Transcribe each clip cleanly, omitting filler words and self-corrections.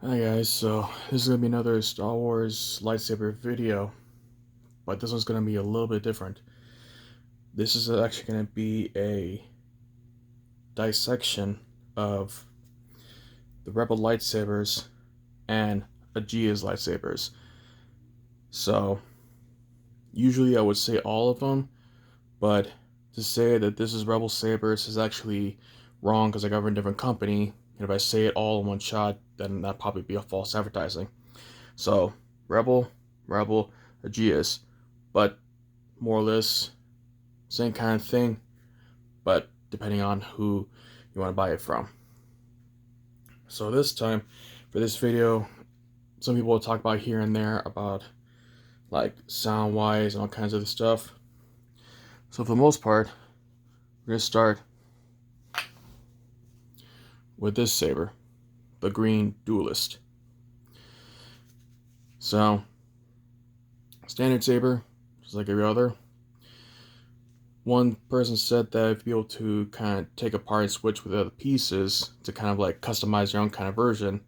Hi guys, so this is going to be another Star Wars lightsaber video, but this one's going to be a little bit different. This is actually going to be a dissection of the Rebel lightsabers and AEGIS lightsabers. So, usually I would say all of them, but to say that this is Rebel sabers is actually wrong because I got a different company, and if I say it all in one shot, then that'd probably be a false advertising. So, Rebel, AEGIS, but more or less same kind of thing, but depending on who you want to buy it from. So this time, for this video, some people will talk about here and there about like sound-wise and all kinds of stuff. So for the most part, we're going to start with this saber, the Green Duelist. So, standard saber, just like every other. One person said that if you're able to kind of take apart and switch with other pieces to kind of like customize your own kind of version.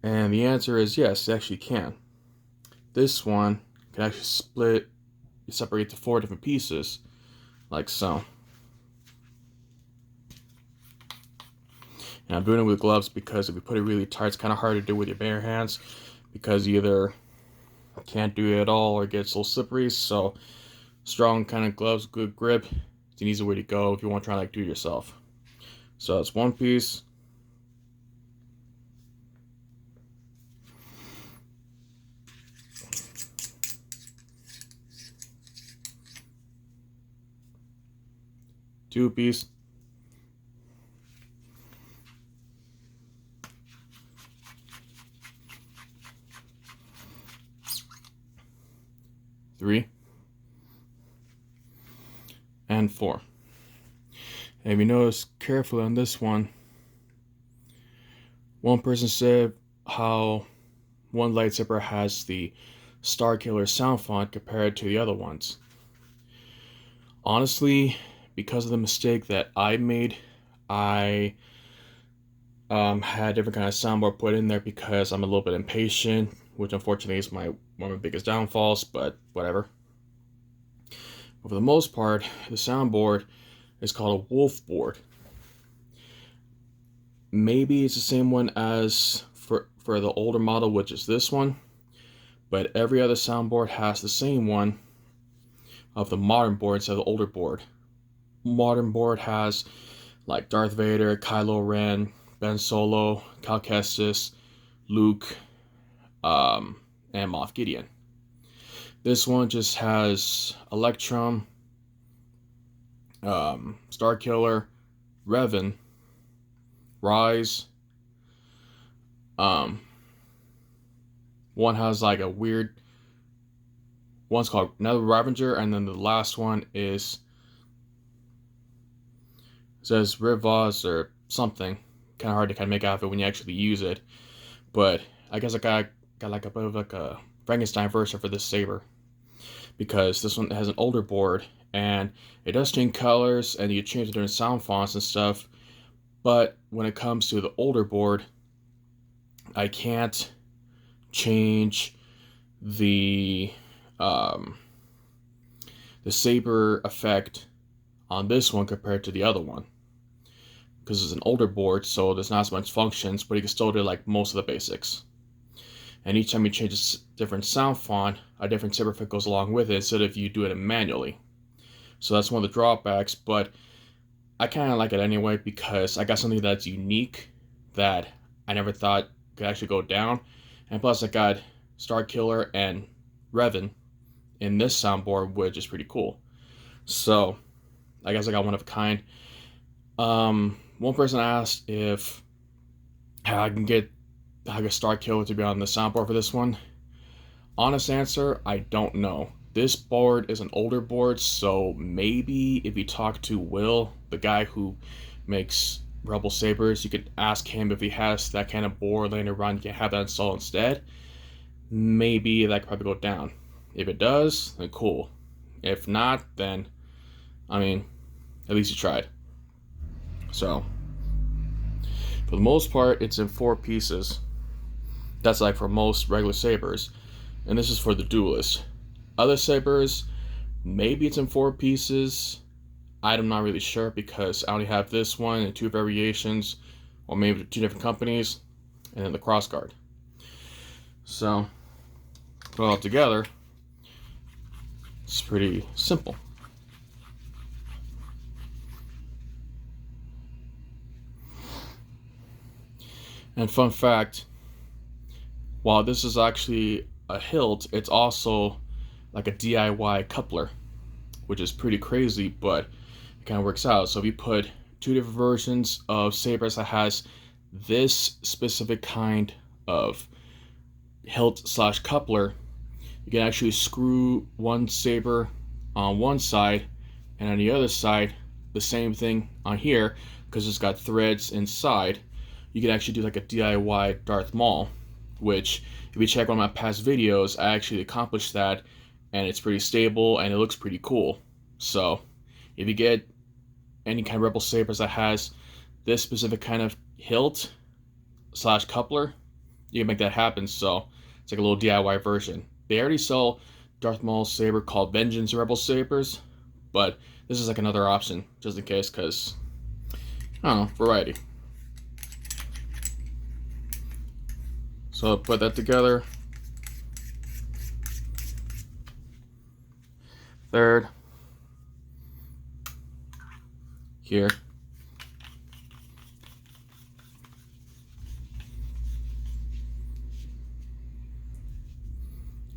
And the answer is yes, you actually can. This one can actually separate to 4 different pieces, like so. And I'm doing it with gloves because if you put it really tight, it's kind of hard to do with your bare hands because you either can't do it at all or it gets a little slippery. So strong kind of gloves, good grip, it's an easy way to go if you want to try to like do it yourself. So it's one piece. Two piece. Three. And 4. And if you notice carefully on this one person said how one lightsaber has the Star Killer sound font compared to the other ones. Honestly, because of the mistake that I made, I had a different kind of soundboard put in there because I'm a little bit impatient, which unfortunately is one of my biggest downfalls, but whatever. But for the most part, the soundboard is called a wolf board. Maybe it's the same one as for the older model, which is this one, but every other soundboard has the same one of the modern board instead of the older board. Modern board has like Darth Vader, Kylo Ren, Ben Solo, Cal Kestis, Luke, and Moff Gideon. This one just has Electrum, Starkiller, Revan, Rise. One has like a weird. One's called another Ravager, and then the last one is says Rivaz or something. Kind of hard to kind of make out of it when you actually use it, but I guess I got like a bit of like a Frankenstein version for this saber because this one has an older board and it does change colors and you change the different sound fonts and stuff. But when it comes to the older board, I can't change the saber effect on this one compared to the other one because it's an older board, so there's not as much functions, but you can still do like most of the basics. And each time you change a different sound font, a different saber effect goes along with it instead of you do it manually. So that's one of the drawbacks, but I kind of like it anyway because I got something that's unique that I never thought could actually go down. And plus I got Starkiller and Revan in this soundboard, which is pretty cool. So I guess I got one of a kind. One person asked if I can get a Starkiller to be on the soundboard for this one. Honest answer, I don't know. This board is an older board, so maybe if you talk to Will, the guy who makes Rebel Sabers, you could ask him if he has that kind of board laying around, you can have that installed instead. Maybe that could probably go down. If it does, then cool. If not, then, I mean, at least you tried. So, for the most part, it's in 4 pieces. That's like for most regular sabers, and this is for the duelist. Other sabers, maybe it's in 4 pieces. I'm not really sure because I only have this one and 2 variations, or maybe 2 different companies, and then the crossguard. So, put it all together, it's pretty simple. And fun fact, while this is actually a hilt, it's also like a DIY coupler, which is pretty crazy, but it kind of works out. So if you put 2 different versions of sabers that has this specific kind of hilt slash coupler, you can actually screw one saber on one side, and on the other side the same thing on here, because it's got threads inside. You can actually do like a DIY Darth Maul, which if you check one of my past videos, I actually accomplished that, and it's pretty stable and it looks pretty cool. So if you get any kind of Rebel sabers that has this specific kind of hilt slash coupler, you can make that happen. So it's like a little DIY version. They already sell Darth Maul saber called Vengeance Rebel sabers, but this is like another option just in case, because I don't know, variety. So put that together. Third, here.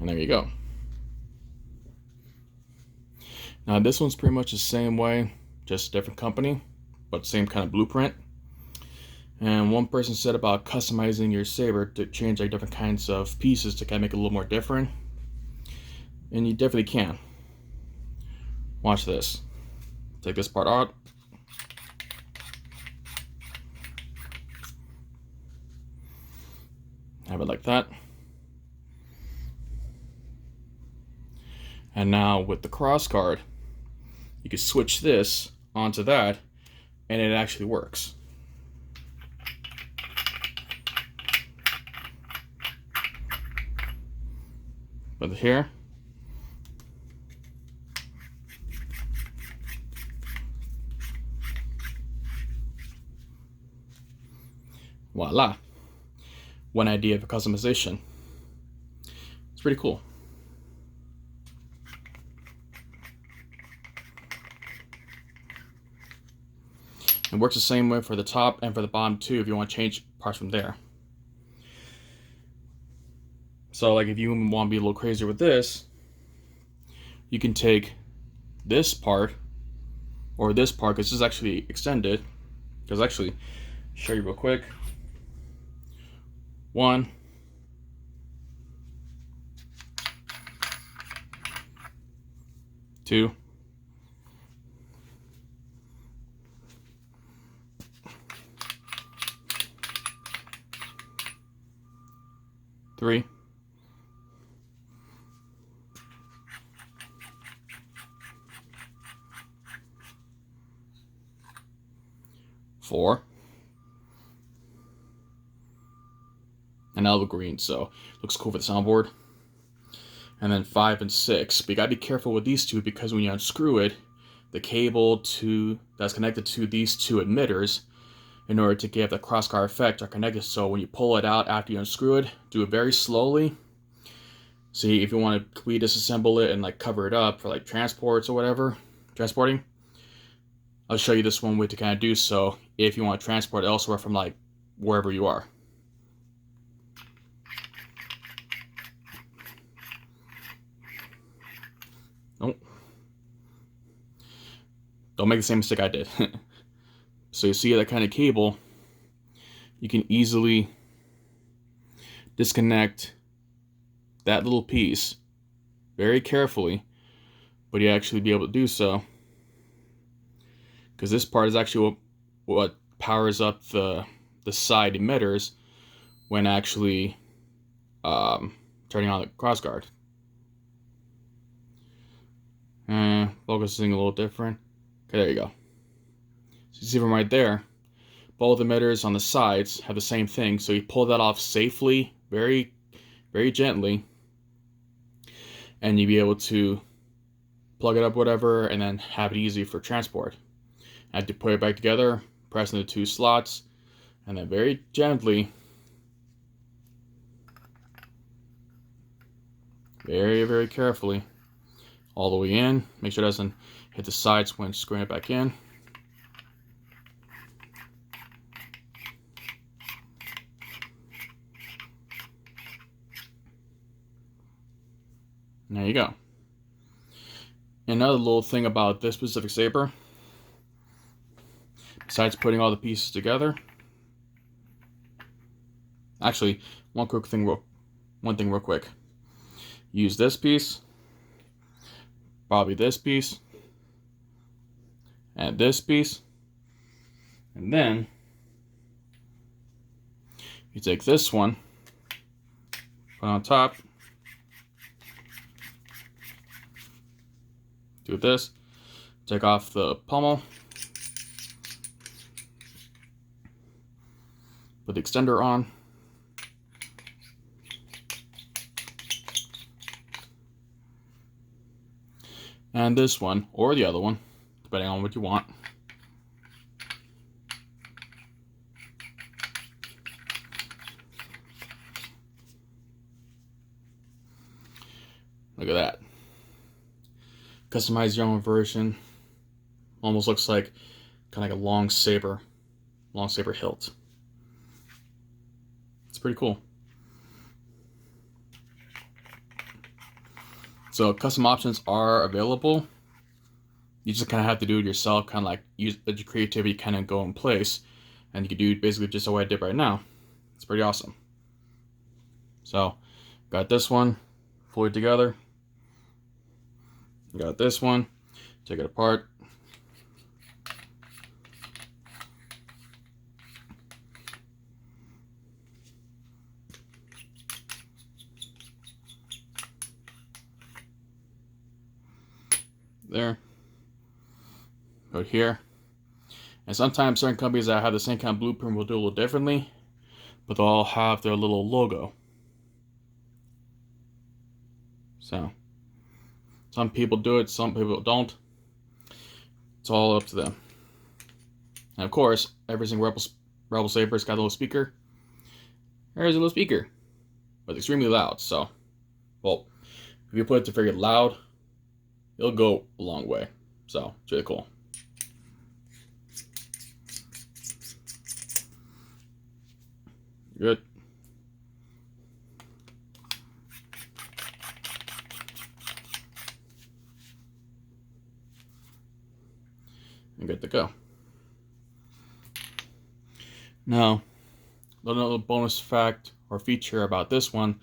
And there you go. Now this one's pretty much the same way, just a different company, but same kind of blueprint. And one person said about customizing your saber to change like different kinds of pieces to kind of make it a little more different. And you definitely can. Watch this. Take this part out. Have it like that. And now with the cross guard, you can switch this onto that, and it actually works. But here, voila, one idea of a customization. It's pretty cool. It works the same way for the top and for the bottom too if you want to change parts from there. So like if you want to be a little crazier with this, you can take this part or this part, because this is actually extended, because actually show you real quick. 1, 2, 3, 4, and olive green, so looks cool for the soundboard. And then 5 and 6. But you gotta be careful with these two, because when you unscrew it, the cable that's connected to these 2 emitters, in order to give the crossguard effect, are connected. So when you pull it out after you unscrew it, do it very slowly. See, if you want to completely disassemble it and like cover it up for like transports or whatever, transporting, I'll show you this one way to kind of do so if you want to transport elsewhere from like wherever you are. Nope. Don't make the same mistake I did. So you see that kind of cable, you can easily disconnect that little piece very carefully, but you actually be able to do so, because this part is actually what powers up the side emitters when actually turning on the crossguard. Focusing a little different. Okay, there you go. So you see from right there, both emitters on the sides have the same thing, so you pull that off safely, very, very gently, and you'll be able to plug it up, whatever, and then have it easy for transport. I have to put it back together, press in the 2 slots, and then very gently, very, very carefully, all the way in. Make sure it doesn't hit the sides when screwing it back in. And there you go. Another little thing about this specific saber, besides putting all the pieces together, actually, one thing real quick. Use this piece, probably this piece, and this piece, and then you take this one, put it on top, do this, take off the pommel, put the extender on, and this one, or the other one, depending on what you want. Look at that. Customize your own version. Almost looks like kind of like a long saber hilt. It's pretty cool. So custom options are available. You just kind of have to do it yourself, kind of like use your creativity kind of go in place. And you can do basically just what I did right now. It's pretty awesome. So, got this one fully together. Got this one, take it apart. There. Go here. And sometimes certain companies that have the same kind of blueprint will do a little differently, but they'll all have their little logo. So, some people do it, some people don't. It's all up to them. And of course, every single Rebel Saber's got a little speaker. There's a little speaker, but it's extremely loud. So, well, if you put it to very loud, it'll go a long way. So, it's really cool. Good. And good to go. Now, another bonus fact or feature about this one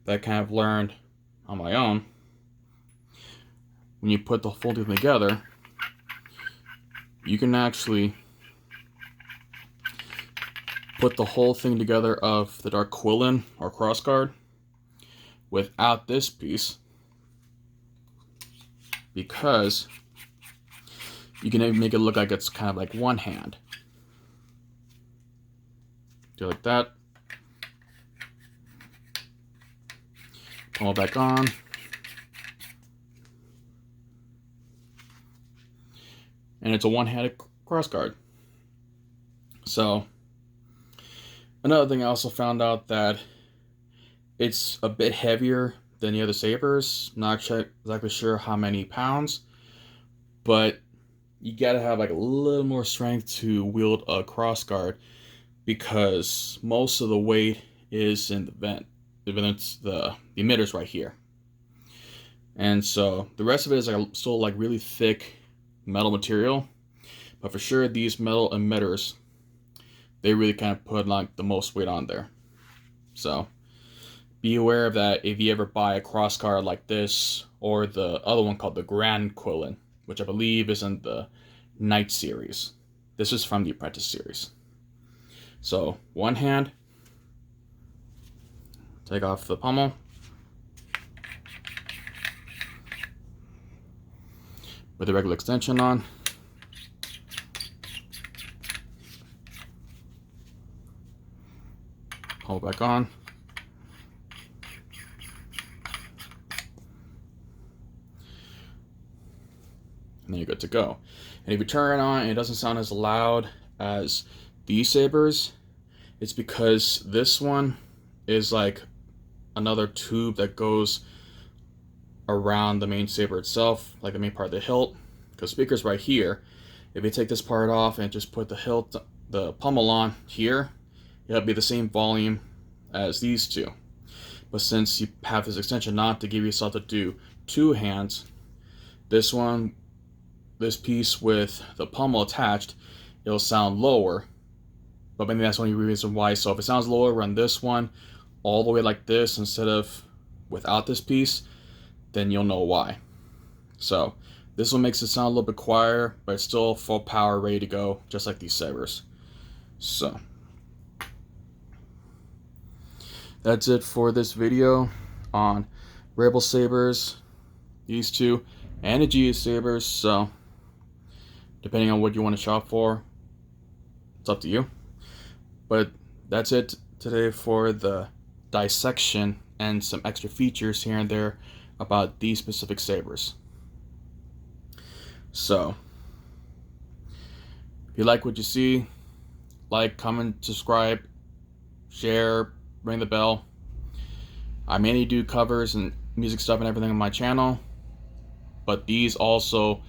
that I kind of learned on my own. When you put the full thing together, you can actually put the whole thing together of the dark quillin or crossguard without this piece, because you can make it look like it's kind of like one hand. Do it like that. Pull it back on. And it's a one-handed crossguard. So, another thing I also found out that it's a bit heavier than the other sabers. Not exactly sure how many pounds, but you gotta have like a little more strength to wield a crossguard, because most of the weight is in the vent. The emitters right here. And so the rest of it is like still like really thick metal material, but for sure these metal emitters, they really kind of put like the most weight on there. So be aware of that if you ever buy a crossguard like this, or the other one called the Grand Quillin, which I believe is in the Knight series. This is from the Apprentice series. So one hand, take off the pommel, put the regular extension on, pull it back on, you're good to go. And if you turn it on and it doesn't sound as loud as these sabers, it's because this one is like another tube that goes around the main saber itself, like the main part of the hilt, because speaker's right here. If you take this part off and just put the hilt, the pommel on here, it'll be the same volume as these two. But since you have this extension knot to give yourself to do two hands, this one, this piece with the pommel attached, it'll sound lower. But maybe that's the only reason why. So if it sounds lower, run this one all the way like this instead of without this piece, then you'll know why. So this one makes it sound a little bit quieter, but it's still full power, ready to go, just like these sabers. So that's it for this video on Rebel sabers, these two, and the AEGIS sabers. So depending on what you want to shop for, it's up to you. But that's it today for the dissection and some extra features here and there about these specific sabers. So if you like what you see, like, comment, subscribe, share, ring the bell. I mainly do covers and music stuff and everything on my channel, but these also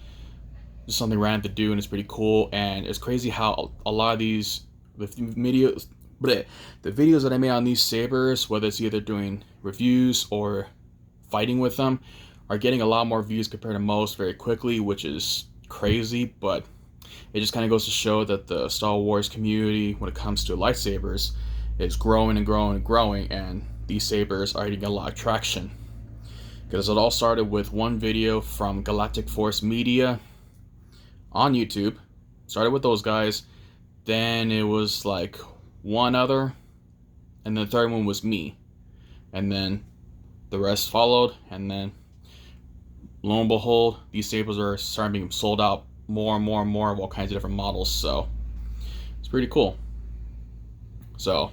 is something random to do, and it's pretty cool. And it's crazy how a lot of these the videos that I made on these sabers, whether it's either doing reviews or fighting with them, are getting a lot more views compared to most very quickly, which is crazy. But it just kind of goes to show that the Star Wars community, when it comes to lightsabers, is growing and growing and growing, and these sabers are getting a lot of traction. Because it all started with one video from Galactic Force Media on YouTube. Started with those guys, then it was like one other, and the third one was me, and then the rest followed, and then lo and behold, these sabers are starting being sold out more and more and more of all kinds of different models. So it's pretty cool. So,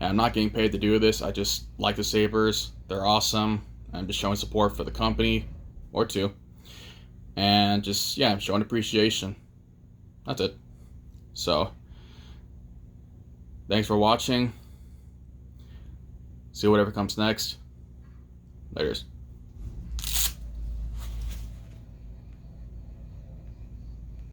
and I'm not getting paid to do this, I just like the sabers, they're awesome. I'm just showing support for the company or two, and just, yeah, I'm showing appreciation. That's it. So thanks for watching. See whatever comes next. Laters.